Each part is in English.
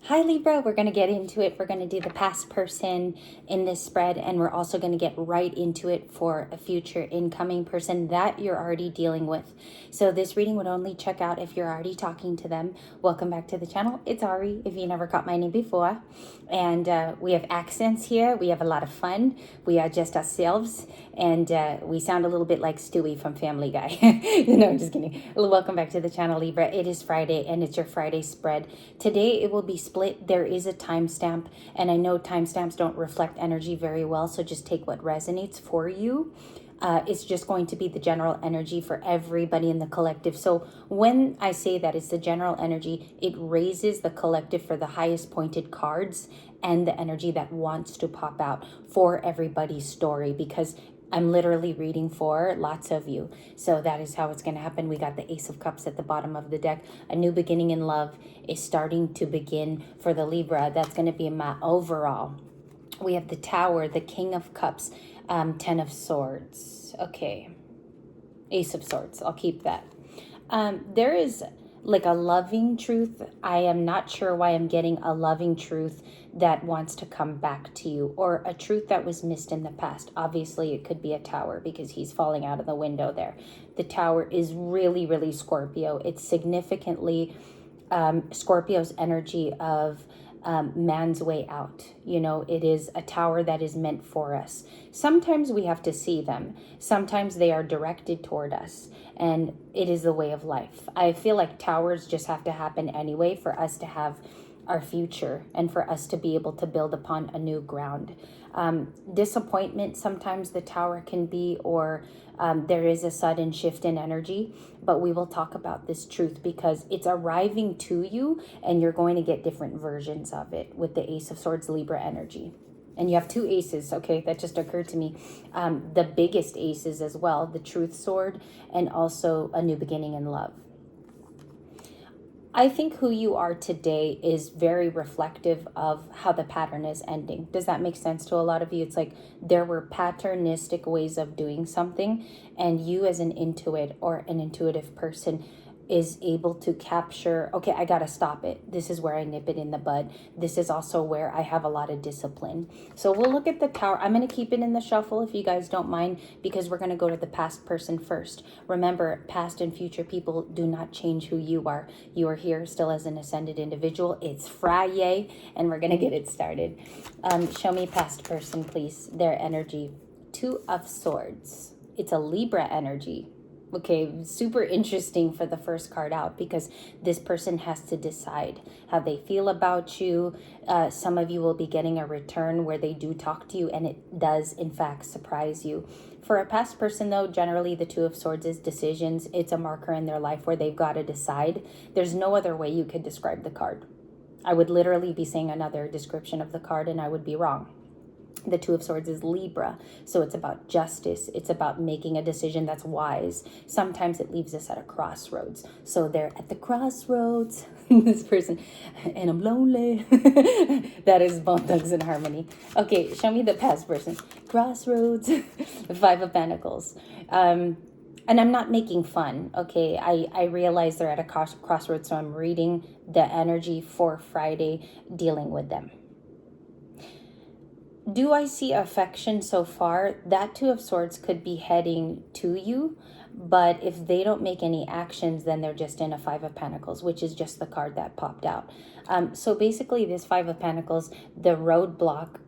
Hi Libra, we're going to get into it. We're going to do the past person in this spread, and we're also going to get right into it for a future incoming person that you're already dealing with. So this reading would only check out if you're already talking to them. Welcome back to the channel. It's Ari, if you never caught my name before. And we have accents here. We have a lot of fun. We are just ourselves, and we sound a little bit like Stewie from Family Guy. No, I'm just kidding. Welcome back to the channel, Libra. It is Friday, and it's your Friday spread. Today it will be split. There is a timestamp, and I know timestamps don't reflect energy very well, so just take what resonates for you. It's just going to be the general energy for everybody in the collective. So when I say that it's the general energy, it raises the collective for the highest pointed cards and the energy that wants to pop out for everybody's story, because I'm literally reading for lots of you. So that is how it's going to happen. We got the Ace of Cups at the bottom of the deck. A new beginning in love is starting to begin for the Libra. That's going to be my overall. We have the Tower, the King of Cups, Ten of Swords. Okay. Ace of Swords. I'll keep that. There is like a loving truth. I am not sure why I'm getting a loving truth that wants to come back to you, or a truth that was missed in the past. Obviously, it could be a Tower because he's falling out of the window there. The Tower is really, really Scorpio. It's significantly Scorpio's energy of man's way out. You know, it is a tower that is meant for us. Sometimes we have to see them. Sometimes they are directed toward us, and it is the way of life. I feel like towers just have to happen anyway for us to have our future and for us to be able to build upon a new ground. Disappointment, sometimes the tower can be, or there is a sudden shift in energy, but we will talk about this truth because it's arriving to you and you're going to get different versions of it with the Ace of Swords Libra energy. And you have two aces, okay? That just occurred to me. The biggest aces as well, the Truth Sword and also a new beginning in love. I think who you are today is very reflective of how the pattern is ending. Does that make sense to a lot of you? It's like there were patternistic ways of doing something, and you as an intuit or an intuitive person is able to capture, okay, I gotta stop it. This is where I nip it in the bud. This is also where I have a lot of discipline. So we'll look at the Tower. I'm gonna keep it in the shuffle if you guys don't mind, because we're gonna go to the past person first. Remember, past and future people do not change who you are. You are here still as an ascended individual. It's Friday, and we're gonna get it started. Show me past person, please. Their energy. Two of Swords. It's a Libra energy. Okay, super interesting for the first card out, because this person has to decide how they feel about you. Some of you will be getting a return where they do talk to you, and it does, in fact, surprise you. For a past person, though, generally the Two of Swords is decisions. It's a marker in their life where they've got to decide. There's no other way you could describe the card. I would literally be saying another description of the card, and I would be wrong. The Two of Swords is Libra, so it's about justice. It's about making a decision that's wise. Sometimes it leaves us at a crossroads. So they're at the crossroads, this person, and I'm lonely. That is Bone Thugs and Harmony. Okay, show me the past person. Crossroads, Five of Pentacles. And I'm not making fun, okay? I realize they're at a crossroads, so I'm reading the energy for Friday, dealing with them. Do I see affection so far? That Two of Swords could be heading to you, but if they don't make any actions, then they're just in a Five of Pentacles, which is just the card that popped out. So basically this Five of Pentacles, the roadblock,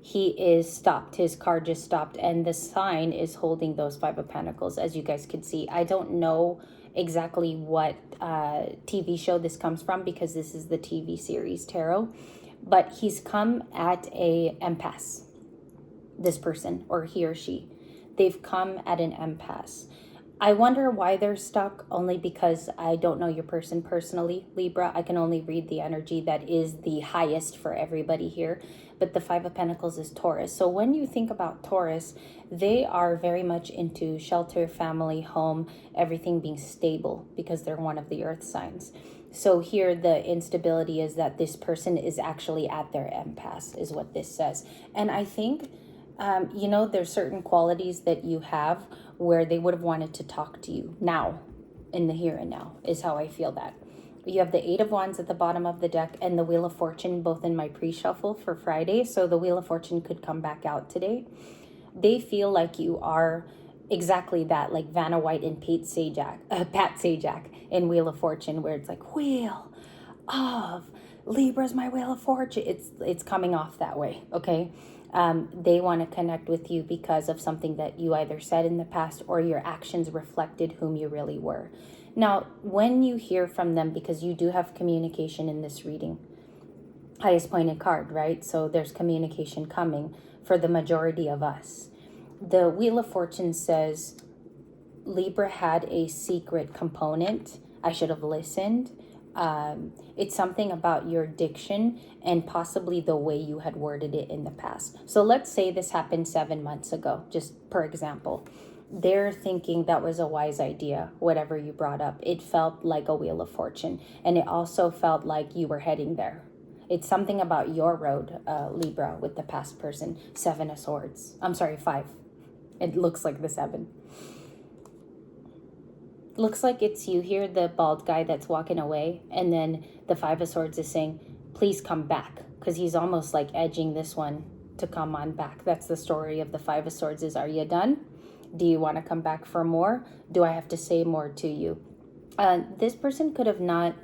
he is stopped. His card just stopped, and the sign is holding those Five of Pentacles, as you guys can see. I don't know exactly what TV show this comes from, because this is the TV series Tarot. But he's come at a impasse, this person, or he or she. They've come at an impasse. I wonder why they're stuck, only because I don't know your person personally, Libra. I can only read the energy that is the highest for everybody here. But the Five of Pentacles is Taurus. So when you think about Taurus, they are very much into shelter, family, home, everything being stable, because they're one of the earth signs. So here the instability is that this person is actually at their impasse, is what this says. And I think, you know, there's certain qualities that you have where they would have wanted to talk to you now, in the here and now, is how I feel that. You have the Eight of Wands at the bottom of the deck and the Wheel of Fortune both in my pre-shuffle for Friday. So the Wheel of Fortune could come back out today. They feel like you are exactly that, like Vanna White and Pat Sajak in Wheel of Fortune, where it's like, Wheel of Libra's my Wheel of Fortune. It's coming off that way, okay? They want to connect with you because of something that you either said in the past or your actions reflected whom you really were. Now, when you hear from them, because you do have communication in this reading, highest pointed card, right? So there's communication coming for the majority of us. The Wheel of Fortune says Libra had a secret component. I should have listened. It's something about your diction and possibly the way you had worded it in the past. So let's say this happened 7 months ago, just per example. They're thinking that was a wise idea, whatever you brought up. It felt like a Wheel of Fortune, and it also felt like you were heading there. It's something about your road, Libra, with the past person. 7 of Swords. I'm sorry, 5. It looks like the 7. Looks like it's you here, the bald guy that's walking away, and then the 5 of Swords is saying, please come back, because he's almost like edging this one to come on back. That's the story of the 5 of Swords is, are you done? Do you want to come back for more? Do I have to say more to you? This person could have not,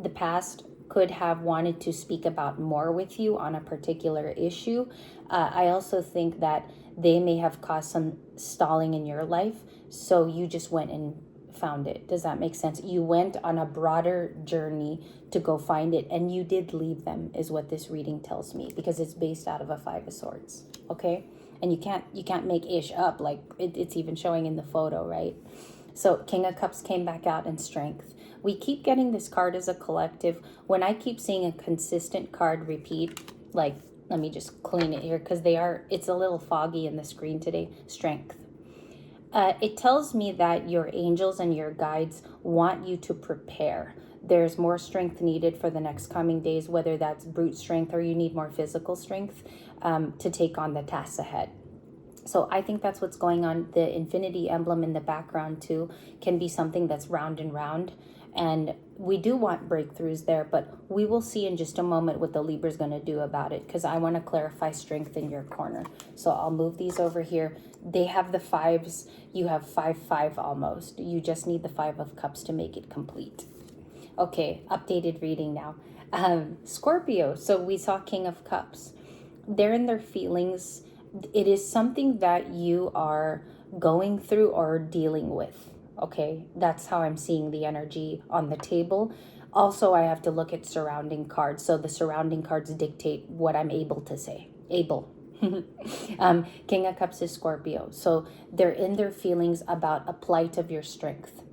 the past could have wanted to speak about more with you on a particular issue. I also think that they may have caused some stalling in your life, so you just went and found it. Does that make sense? You went on a broader journey to go find it, and you did leave them, is what this reading tells me, because it's based out of a 5 of Swords. Okay? And you can't make ish up, like it's even showing in the photo, right? So King of Cups came back out in Strength. We keep getting this card as a collective. When I keep seeing a consistent card repeat, like, let me just clean it here because it's a little foggy in the screen today. Strength. It tells me that your angels and your guides want you to prepare. There's more strength needed for the next coming days, whether that's brute strength or you need more physical strength to take on the tasks ahead. So I think that's what's going on. The infinity emblem in the background too can be something that's round and round. And we do want breakthroughs there, but we will see in just a moment what the Libra's going to do about it, because I want to clarify strength in your corner. So I'll move these over here. They have the 5s. You have 5-5 almost. You just need the 5 of Cups to make it complete. Okay, updated reading now. Scorpio. So we saw King of Cups. They're in their feelings. It is something that you are going through or dealing with. Okay, that's how I'm seeing the energy on the table. Also, I have to look at surrounding cards. So the surrounding cards dictate what I'm able to say. Able. King of Cups is Scorpio. So they're in their feelings about a plight of your strength.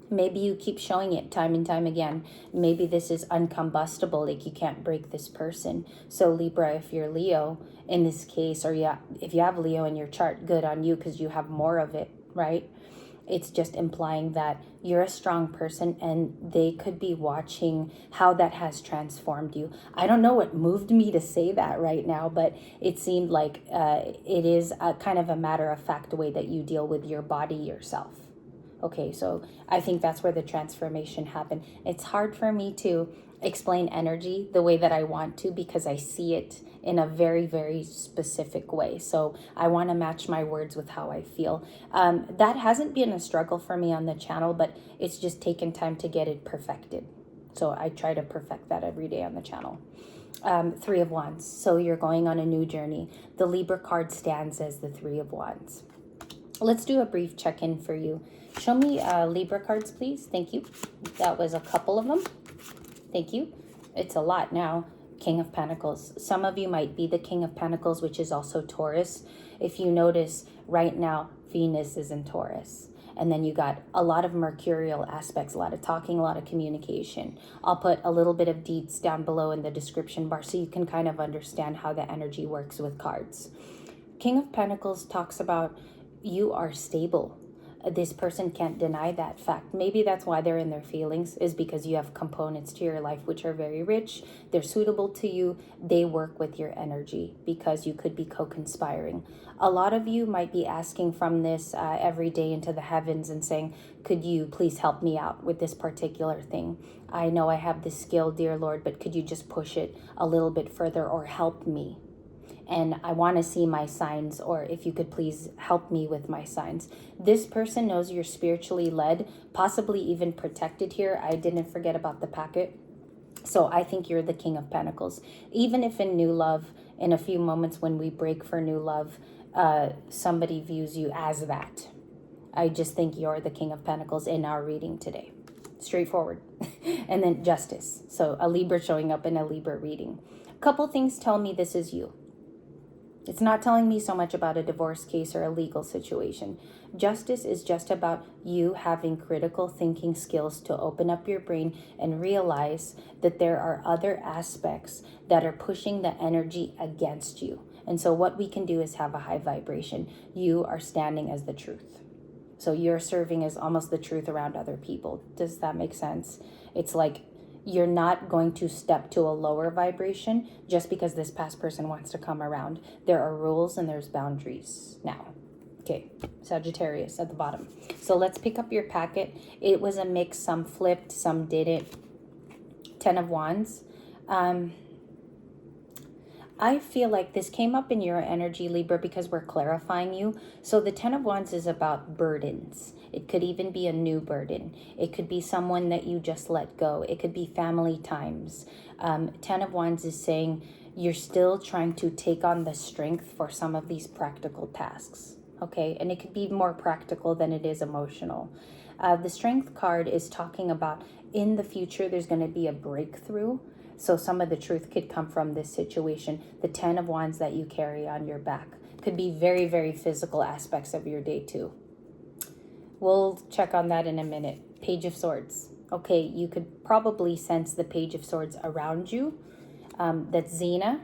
Maybe you keep showing it time and time again. Maybe this is uncombustible, like you can't break this person. So Libra, if you're Leo in this case, or yeah, if you have Leo in your chart, good on you because you have more of it, right? It's just implying that you're a strong person and they could be watching how that has transformed you. I don't know what moved me to say that right now, but it seemed like it is a kind of a matter of fact way that you deal with your body yourself. Okay, so I think that's where the transformation happened. It's hard for me to explain energy the way that I want to because I see it in a very, very specific way. So I want to match my words with how I feel. That hasn't been a struggle for me on the channel, but it's just taken time to get it perfected. So I try to perfect that every day on the channel. 3 of Wands. So you're going on a new journey. The Libra card stands as the 3 of Wands. Let's do a brief check-in for you. Show me Libra cards, please. Thank you. That was a couple of them. Thank you. It's a lot now. King of Pentacles. Some of you might be the King of Pentacles, which is also Taurus. If you notice, right now, Venus is in Taurus. And then you got a lot of mercurial aspects, a lot of talking, a lot of communication. I'll put a little bit of deets down below in the description bar so you can kind of understand how the energy works with cards. King of Pentacles talks about you are stable. this person can't deny that fact. Maybe that's why they're in their feelings, is because you have components to your life which are very rich. They're suitable to you. They work with your energy because you could be co-conspiring. A lot of you might be asking from this every day into the heavens and saying, could you please help me out with this particular thing? I know I have this skill, dear Lord, but could you just push it a little bit further or help me? And I want to see my signs, or if you could please help me with my signs. This person knows you're spiritually led, possibly even protected here. I didn't forget about the packet. So I think you're the King of Pentacles. Even if in new love, in a few moments when we break for new love, somebody views you as that. I just think you're the King of Pentacles in our reading today. Straightforward. And then Justice. So a Libra showing up in a Libra reading. A couple things tell me this is you. It's not telling me so much about a divorce case or a legal situation. Justice is just about you having critical thinking skills to open up your brain and realize that there are other aspects that are pushing the energy against you. And so what we can do is have a high vibration. You are standing as the truth. So you're serving as almost the truth around other people. Does that make sense? It's like you're not going to step to a lower vibration just because this past person wants to come around. There are rules and there's boundaries now. Okay, Sagittarius at the bottom. So let's pick up your packet. It was a mix, some flipped, some didn't. 10 of Wands. I feel like this came up in your energy, Libra, because we're clarifying you. So the 10 of Wands is about burdens. It could even be a new burden. It could be someone that you just let go. It could be family times. 10 of Wands is saying you're still trying to take on the strength for some of these practical tasks. Okay, and it could be more practical than it is emotional. The Strength card is talking about in the future there's going to be a breakthrough. So some of the truth could come from this situation. The 10 of Wands that you carry on your back could be very, very physical aspects of your day too. We'll check on that in a minute. Page of Swords. Okay, you could probably sense the Page of Swords around you. That's Xena.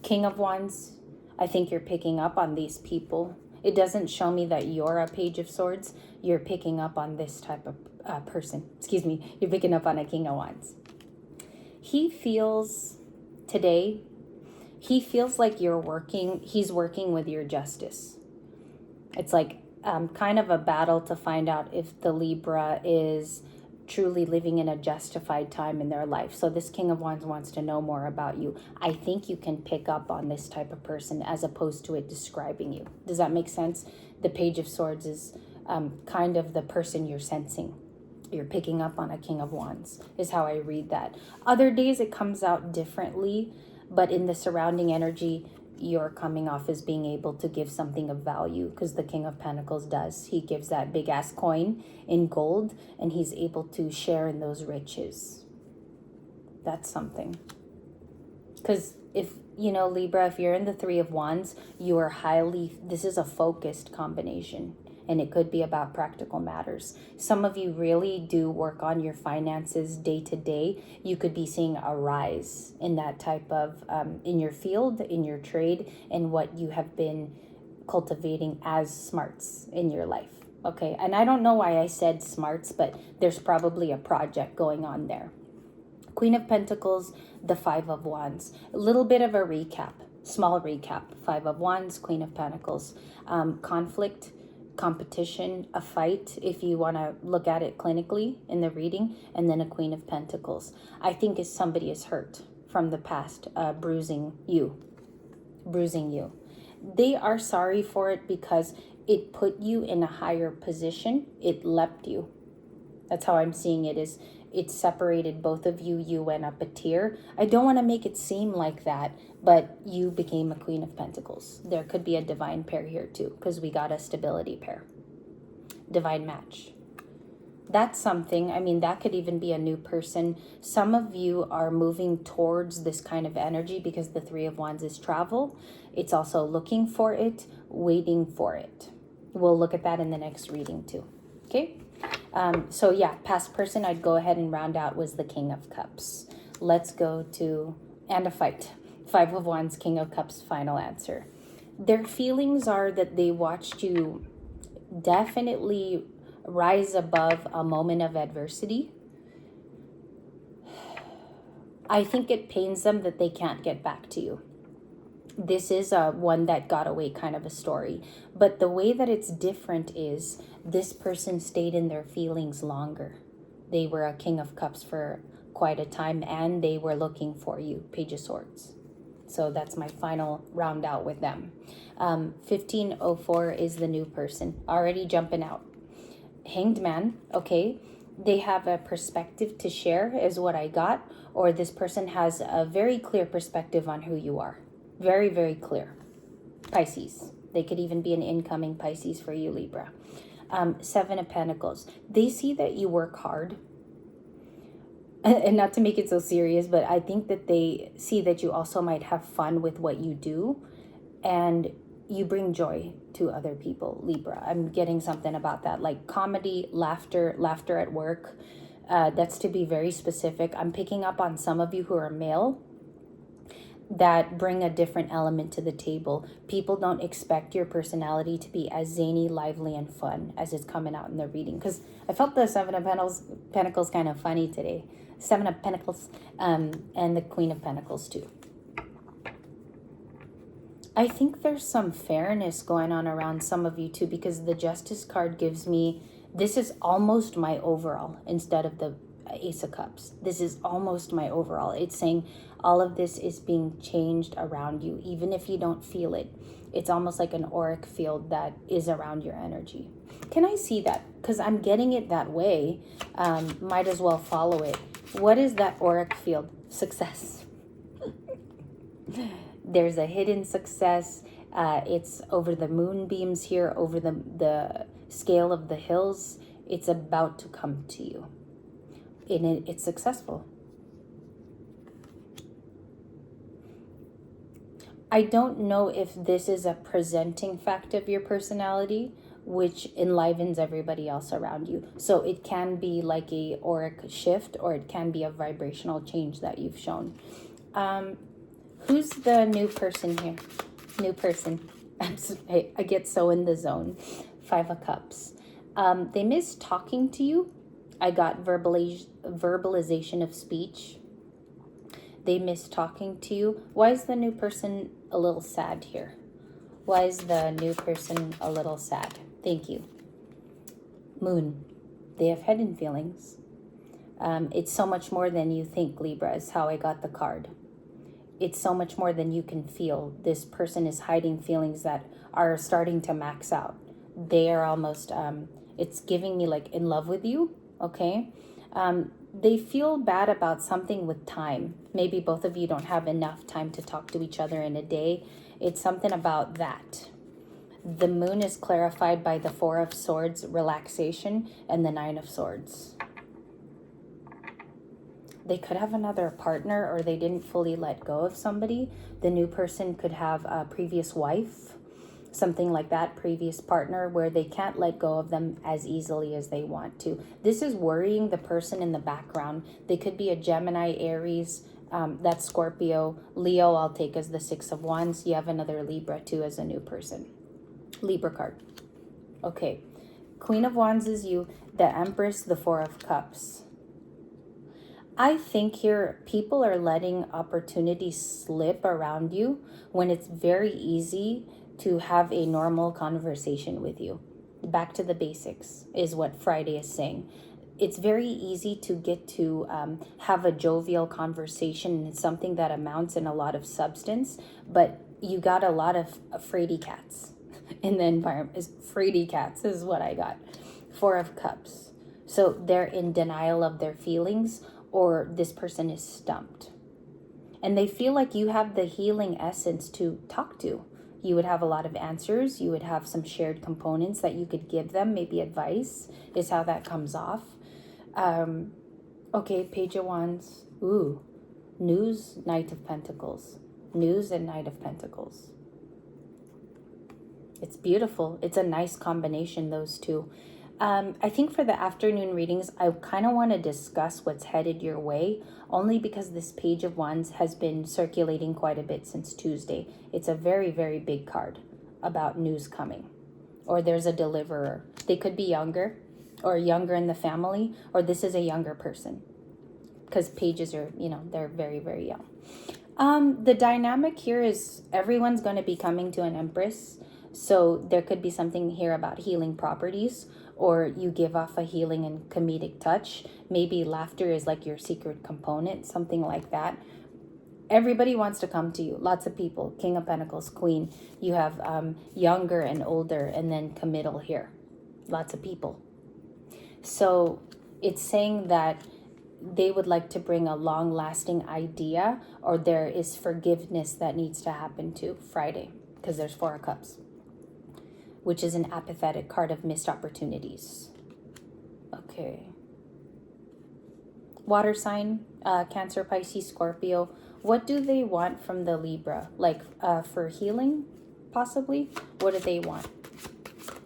King of Wands. I think you're picking up on these people. It doesn't show me that you're a Page of Swords. You're picking up on this type of person. Excuse me. You're picking up on a King of Wands. He feels today, he feels like he's working with your justice. It's like kind of a battle to find out if the Libra is truly living in a justified time in their life. So this King of Wands wants to know more about you. I think you can pick up on this type of person as opposed to it describing you. Does that make sense? The Page of Swords is kind of the person you're sensing. You're picking up on a King of Wands is how I read that. Other days it comes out differently, but in the surrounding energy, you're coming off as being able to give something of value because the King of Pentacles does. He gives that big ass coin in gold and he's able to share in those riches. That's something. Because if, you know, Libra, if you're in the 3 of Wands, you are this is a focused combination. And it could be about practical matters. Some of you really do work on your finances day to day. You could be seeing a rise in that type of, in your field, in your trade, and what you have been cultivating as smarts in your life. Okay, and I don't know why I said smarts, but there's probably a project going on there. Queen of Pentacles, the 5 of Wands. A little bit of a recap, small recap. 5 of Wands, Queen of Pentacles. Conflict, competition, a fight, if you want to look at it clinically in the reading, and then a Queen of Pentacles. I think if somebody is hurt from the past, bruising you. They are sorry for it because it put you in a higher position. It leapt you. That's how I'm seeing it, is it separated both of you. You went up a tier. I don't want to make it seem like that, but you became a Queen of Pentacles. There could be a divine pair here too, because we got a stability pair. Divine match. That's something. I mean, that could even be a new person. Some of you are moving towards this kind of energy because the 3 of Wands is travel. It's also looking for it, waiting for it. We'll look at that in the next reading too. Okay? So yeah, past person I'd go ahead and round out was the King of Cups. Let's go to, and a fight. 5 of Wands, King of Cups, final answer. Their feelings are that they watched you definitely rise above a moment of adversity. I think it pains them that they can't get back to you. This is a one that got away kind of a story. But the way that it's different is this person stayed in their feelings longer. They were a King of Cups for quite a time, and they were looking for you, Page of Swords. So that's my final round out with them. 1504 is the new person, already jumping out. Hanged Man, okay. They have a perspective to share is what I got, or this person has a very clear perspective on who you are. Very, very clear. Pisces. They could even be an incoming Pisces for you, Libra. Seven of Pentacles. They see that you work hard. And not to make it so serious, but I think that they see that you also might have fun with what you do. And you bring joy to other people, Libra. I'm getting something about that. Like comedy, laughter at work. That's to be very specific. I'm picking up on some of you who are male that bring a different element to the table. People don't expect your personality to be as zany, lively, and fun as it's coming out in the reading. Because I felt the Seven of Pentacles kind of funny today. Seven of Pentacles and the Queen of Pentacles too. I think there's some fairness going on around some of you too, because the Justice card gives me, this is almost my overall instead of the Ace of Cups. This is almost my overall. It's saying all of this is being changed around you, even if you don't feel it. It's almost like an auric field that is around your energy. Can I see that? Because I'm getting it that way. Might as well follow it. What is that auric field? Success. There's a hidden success. It's over the moonbeams here, over the scale of the hills. It's about to come to you. And it's successful. I don't know if this is a presenting fact of your personality, which enlivens everybody else around you. So it can be like a auric shift, or it can be a vibrational change that you've shown. Who's the new person here? New person. I get so in the zone. Five of Cups. They miss talking to you. I got verbalization of speech. They miss talking to you. Why is the new person a little sad here? Why is the new person a little sad? Thank you. Moon. They have hidden feelings. It's so much more than you think, Libra, is how I got the card. It's so much more than you can feel. This person is hiding feelings that are starting to max out. They are almost, it's giving me like in love with you, okay? They feel bad about something with time. Maybe both of you don't have enough time to talk to each other in a day. It's something about that. The moon is clarified by the Four of Swords, relaxation, and the Nine of Swords. They could have another partner, or they didn't fully let go of somebody. The new person could have a previous wife, something like that, previous partner, where they can't let go of them as easily as they want to. This is worrying the person in the background. They could be a Gemini, Aries, that's Scorpio. Leo, I'll take as the Six of Wands. You have another Libra too as a new person. Libra card. Okay. Queen of Wands is you. The Empress, the Four of Cups. I think here people are letting opportunities slip around you when it's very easy to have a normal conversation with you. Back to the basics is what Friday is saying. It's very easy to get to have a jovial conversation, and it's something that amounts in a lot of substance, but you got a lot of fraidy cats in the environment. Fraidy cats is what I got. Four of Cups. So they're in denial of their feelings, or this person is stumped. And they feel like you have the healing essence to talk to. You would have a lot of answers. You would have some shared components that you could give them. Maybe advice is how that comes off. Okay, Page of Wands. Ooh, news, Knight of Pentacles. News and Knight of Pentacles. It's beautiful. It's a nice combination, those two. I think for the afternoon readings, I kind of want to discuss what's headed your way, only because this Page of Wands has been circulating quite a bit since Tuesday. It's a very, very big card about news coming. or there's a deliverer. They could be younger or younger in the family, or this is a younger person because pages are, you know, they're very, very young. The dynamic here is everyone's going to be coming to an empress. So there could be something here about healing properties, or you give off a healing and comedic touch. Maybe laughter is like your secret component, something like that. Everybody wants to come to you. Lots of people. King of Pentacles, Queen. You have younger and older, and then committal here. Lots of people. So it's saying that they would like to bring a long-lasting idea, or there is forgiveness that needs to happen too. Friday, because there's 4 of Cups, which is an apathetic card of missed opportunities. Okay. Water sign, Cancer, Pisces, Scorpio. What do they want from the Libra? Like for healing, possibly? What do they want?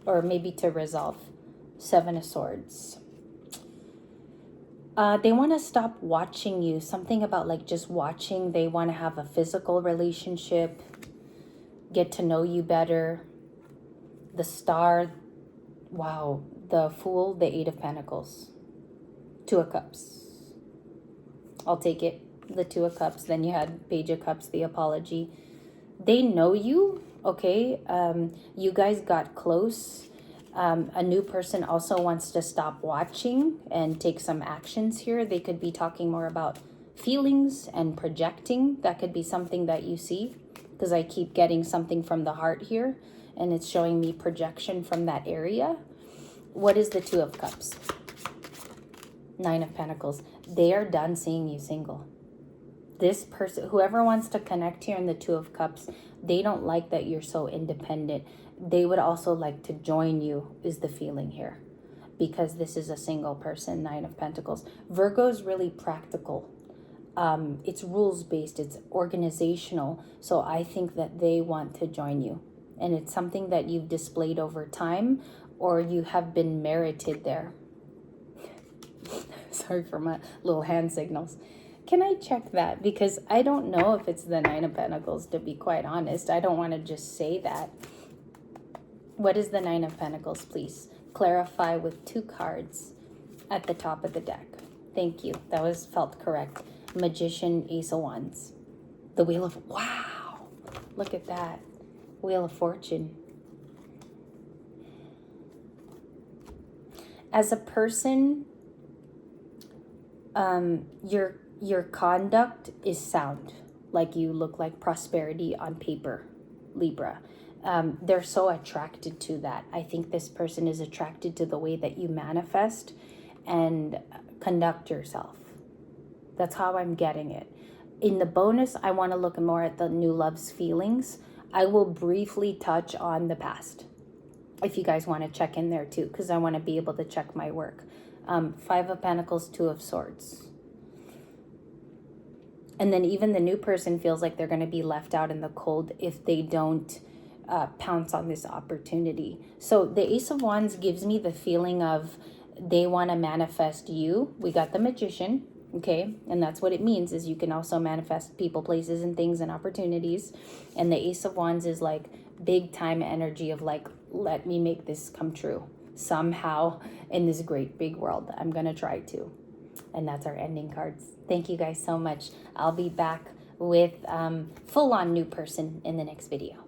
Or maybe to resolve. 7 of Swords. They want to stop watching you. Something about like just watching. They want to have a physical relationship. Get to know you better. The Star. Wow. The Fool. The 8 of Pentacles. 2 of Cups. I'll take it. The 2 of Cups. Then you had Page of Cups. The apology. They know you. Okay. You guys got close. A new person also wants to stop watching and take some actions here. They could be talking more about feelings and projecting. That could be something that you see, because I keep getting something from the heart here, and it's showing me projection from that area. What is the 2 of Cups? 9 of Pentacles. They are done seeing you single. This person, whoever wants to connect here in the 2 of Cups, they don't like that you're so independent. They would also like to join you, is the feeling here, because this is a single person. 9 of Pentacles. Virgo is really practical. It's rules-based. It's organizational. So I think that they want to join you. And it's something that you've displayed over time, or you have been merited there. Sorry for my little hand signals. Can I check that? Because I don't know if it's the 9 of Pentacles, to be quite honest. I don't want to just say that. What is the 9 of Pentacles, please? Clarify with 2 cards at the top of the deck. Thank you. That was felt correct. Magician, Ace of Wands. The Wheel of... Wow! Look at that. Wheel of Fortune. As a person, your conduct is sound. Like you look like prosperity on paper, Libra. They're so attracted to that. I think this person is attracted to the way that you manifest and conduct yourself. That's how I'm getting it. In the bonus, I want to look more at the new love's feelings. I will briefly touch on the past, if you guys want to check in there too, because I want to be able to check my work. 5 of Pentacles, 2 of Swords. And then even the new person feels like they're going to be left out in the cold if they don't pounce on this opportunity. So the Ace of Wands gives me the feeling of they want to manifest you. We got the Magician, okay? And that's what it means, is you can also manifest people, places, and things and opportunities. And the Ace of Wands is like big time energy of like, let me make this come true somehow in this great big world. I'm going to try to. And that's our ending cards. Thank you guys so much. I'll be back with full-on new person in the next video.